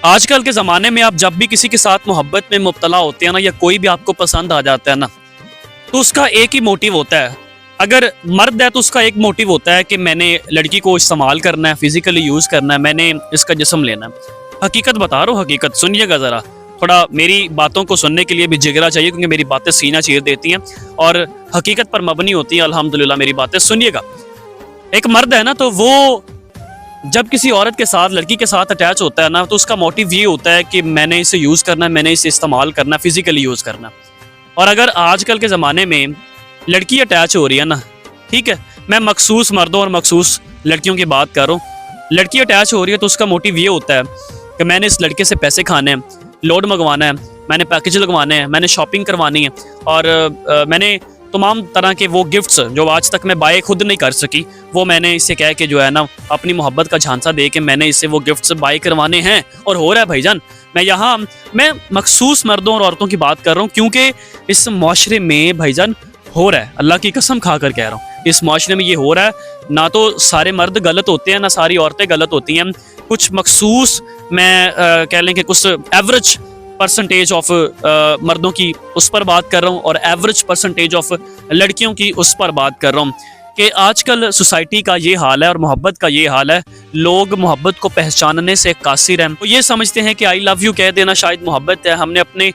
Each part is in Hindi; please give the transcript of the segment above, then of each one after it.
आजकल के ज़माने में आप जब भी किसी के साथ मोहब्बत में मुब्तला होते हैं ना, या कोई भी आपको पसंद आ जाता है ना, तो उसका एक ही मोटिव होता है। अगर मर्द है तो उसका एक मोटिव होता है कि मैंने लड़की को इस्तेमाल करना है, फिजिकली यूज़ करना है, मैंने इसका जिस्म लेना है। हकीकत बता रहा हूँ, हकीकत सुनिएगा ज़रा। थोड़ा मेरी बातों को सुनने के लिए भी जिगरा चाहिए, क्योंकि मेरी बातें सीना चीर देती हैं और हकीकत पर मबनी होती हैं। अल्हम्दुलिल्लाह मेरी बातें सुनिएगा। एक मर्द है ना, तो वो जब किसी औरत के साथ, लड़की के साथ अटैच होता है ना, तो उसका मोटिव ये होता है कि मैंने इसे यूज़ करना है, मैंने इसे इस्तेमाल करना है, फिजिकली यूज़ करना है। और अगर आजकल के ज़माने में लड़की अटैच हो रही है ना, ठीक है, मैं मखसूस मर्दों और मखसूस लड़कियों की बात कर रहा हूँ। लड़की अटैच हो रही है तो उसका मोटिव ये होता है कि मैंने इस लड़के से पैसे खाने हैं, लोड मंगवाना है, मैंने पैकेज लगवाने हैं, मैंने शॉपिंग करवानी है, और मैंने तमाम तरह के वो गिफ्ट्स जो आज तक मैं बाय खुद नहीं कर सकी, वो मैंने इससे कह के जो है ना, अपनी मोहब्बत का झांसा दे के मैंने इससे वो गिफ्ट्स बाय करवाने हैं। और हो रहा है भाईजान। मैं मखसूस मर्दों और औरतों की बात कर रहा हूँ, क्योंकि इस माशरे में भाईजान हो रहा है, अल्लाह की कसम खा कर कह रहा हूँ, इस माशरे में ये हो रहा है। ना तो सारे मर्द गलत होते हैं, ना सारी औरतें गलत होती हैं। कुछ मखसूस, मैं कह लें कि कुछ एवरेज परसेंटेज ऑफ मर्दों की उस पर बात कर रहा हूँ, और एवरेज परसेंटेज ऑफ लड़कियों की उस पर बात कर रहा हूँ कि आजकल सोसाइटी का ये हाल है और मोहब्बत का ये हाल है। लोग मोहब्बत को पहचानने से कासिर हैं। तो ये समझते हैं कि आई लव यू कह देना शायद मोहब्बत है। हमने अपने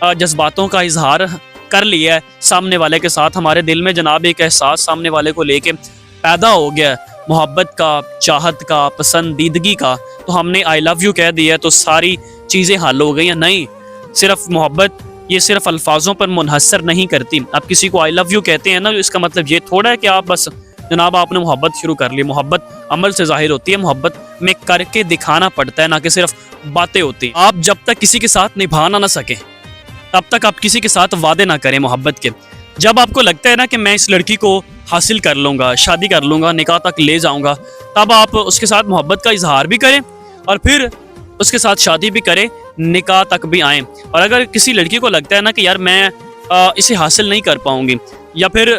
जज्बातों का इजहार कर लिया है सामने वाले के साथ, हमारे दिल में जनाब एक एहसास सामने वाले को लेके पैदा हो गया है, मोहब्बत का, चाहत का, पसंदीदगी का। तो हमने आई लव यू कह दिया तो सारी चीज़ें हल हो गई हैं। नहीं, सिर्फ मोहब्बत ये सिर्फ अल्फाजों पर मुनहसर नहीं करती। आप किसी को आई लव यू कहते हैं ना, इसका मतलब ये थोड़ा है कि आप बस जनाब आपने मोहब्बत शुरू कर ली। मोहब्बत अमल से जाहिर होती है, मोहब्बत में करके दिखाना पड़ता है, ना कि सिर्फ बातें होती हैं। आप जब तक किसी के साथ निभाना ना सके तब तक आप किसी के साथ वादे ना करें मोहब्बत के। जब आपको लगता है ना कि मैं इस लड़की को हासिल कर लूँगा, शादी कर लूँगा, निकाह तक ले जाऊँगा, तब आप उसके साथ मोहब्बत का इजहार भी करें और फिर उसके साथ शादी भी करें, निकाह तक भी आएँ। और अगर किसी लड़की को लगता है ना कि यार मैं इसे हासिल नहीं कर पाऊँगी, या फिर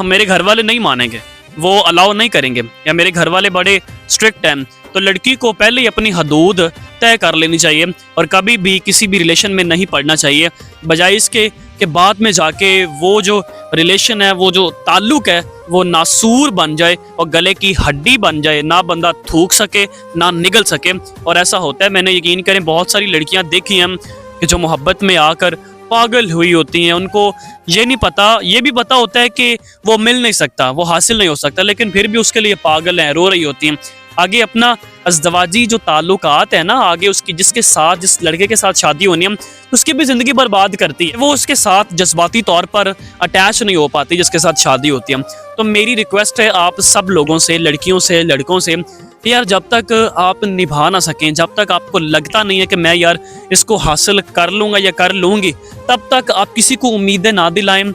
मेरे घर वाले नहीं मानेंगे, वो अलाउ नहीं करेंगे, या मेरे घर वाले बड़े स्ट्रिक्ट हैं, तो लड़की को पहले ही अपनी हदूद तय कर लेनी चाहिए और कभी भी किसी भी रिलेशन में नहीं पड़ना चाहिए, बजाय इसके कि बाद में जाके वो जो रिलेशन है, वो जो ताल्लुक है, वो नासूर बन जाए और गले की हड्डी बन जाए, ना बंदा थूक सके ना निगल सके। और ऐसा होता है, मैंने यकीन करें बहुत सारी लड़कियां देखी हैं कि जो मोहब्बत में आकर पागल हुई होती हैं। उनको ये नहीं पता, ये भी पता होता है कि वो मिल नहीं सकता, वो हासिल नहीं हो सकता, लेकिन फिर भी उसके लिए पागल हैं, रो रही होती हैं। आगे अपना अज़दवाजी जो ताल्लुकात है ना, आगे उसकी जिसके साथ, जिस लड़के के साथ शादी होनी है, उसकी भी ज़िंदगी बर्बाद करती है। वो उसके साथ जज्बाती तौर पर अटैच नहीं हो पाती जिसके साथ शादी होती है। तो मेरी रिक्वेस्ट है आप सब लोगों से, लड़कियों से, लड़कों से, कि यार जब तक आप निभा ना सकें, जब तक आपको लगता नहीं है कि मैं यार इसको हासिल कर लूँगा या कर लूँगी, तब तक आप किसी को उम्मीदें ना दिलाएं।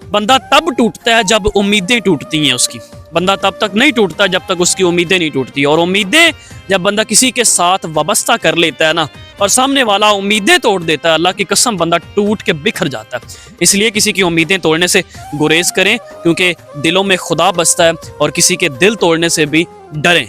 बंदा तब टूटता है जब उम्मीदें टूटती हैं उसकी। बंदा तब तक नहीं टूटता जब तक उसकी उम्मीदें नहीं टूटती। और उम्मीदें जब बंदा किसी के साथ वाबस्ता कर लेता है ना, और सामने वाला उम्मीदें तोड़ देता है, अल्लाह की कसम बंदा टूट के बिखर जाता है। इसलिए किसी की उम्मीदें तोड़ने से गुरेज करें, क्योंकि दिलों में खुदा बसता है, और किसी के दिल तोड़ने से भी डरें।